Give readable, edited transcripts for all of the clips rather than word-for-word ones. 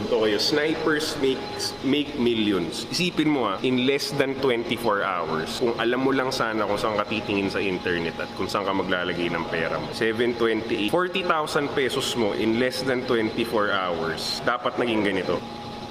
Okay, snipers make millions. Isipin mo in less than 24 hours, kung alam mo lang sana kung saan ka titingin sa internet at kung saan ka maglalagay ng pera mo. 728. 40,000 pesos mo in less than 24 hours. Dapat naging ganito.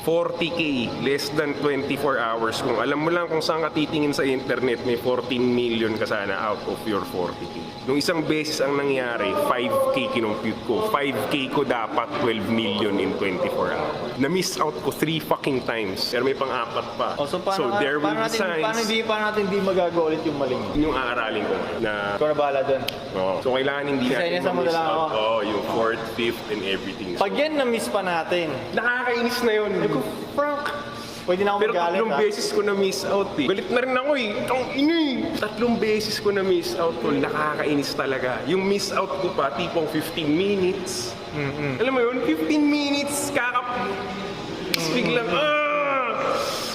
40K, less than 24 hours. Kung alam mo lang kung saan ka titingin sa internet, may 14 million ka sana out of your 40K. Nung isang beses ang nangyari, 5K kinompute ko. 5K ko dapat 12 million in 24 hours. Na-miss out ko 3 fucking times. Pero may pang-apat pa. So there will be signs. Paano natin hindi magagawa ulit yung maling? Yung aaralin ko na... Ikaw na bahala dun. So kailangan hindi natin ma-miss out. Yung 4th, 5th, and everything. Pag yan na-miss pa natin, nakakainis na yun. Frank, pwede na ako pero magalit. Pero 3 beses ko na-miss out Galit na rin ako Ang ina 3 beses ko na-miss out nakakainis talaga. Yung miss out ko pa, tipong 15 minutes. Alam mo yun? 15 minutes, Tapos biglang,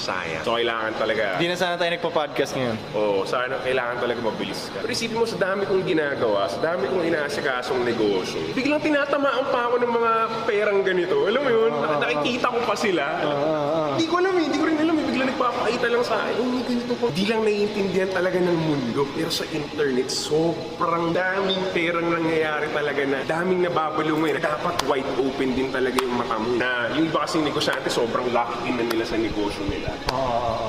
sayang. So kailangan talaga. Hindi na sana tayo nagpa-podcast ngayon. Oo, sana kailangan talaga mabilis ka. Pero isipin mo, sa dami kong ginagawa, sa dami kong inaasikasong negosyo, biglang tinatamaan pa ako ng mga perang ganito. Alam mo yun? Nakikita ko pa sila. Hindi ko alam hindi ko rin alam biglang nagpapakita lang sa akin. May ganito po. Di lang naiintindihan talaga ng mundo. Pero sa internet, sobrang daming perang nangyayari talaga na daming nababalo mo dapat wide open din talaga yung mata mo. Na yung iba kasing negosyante, sobrang locked in na nila sa negosyo nila.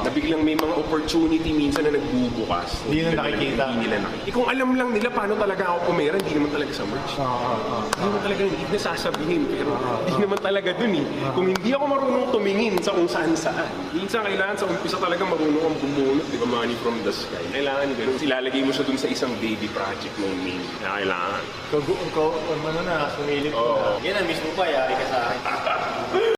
Na biglang may mga opportunity minsan na nagbubukas. Hindi na nakikita. Hindi nila nakikita. Kung alam lang nila paano talaga ako pumera, hindi naman talaga sa merch. Hindi naman talaga, hindi na sasabihin. Pero hindi naman talaga dun Kung hindi ako marunong tumingin sa kung saan-saan. Minsan kailangan sa umpisa talaga marunong kang bumunot. Di ba, money from the sky. Kailangan ganun. Ilalagay mo siya dun sa isang baby project ng main. Kailangan. Ikaw, ano na, sumilip ko na. Yan, na-miss mo pa, yari ka sa akin.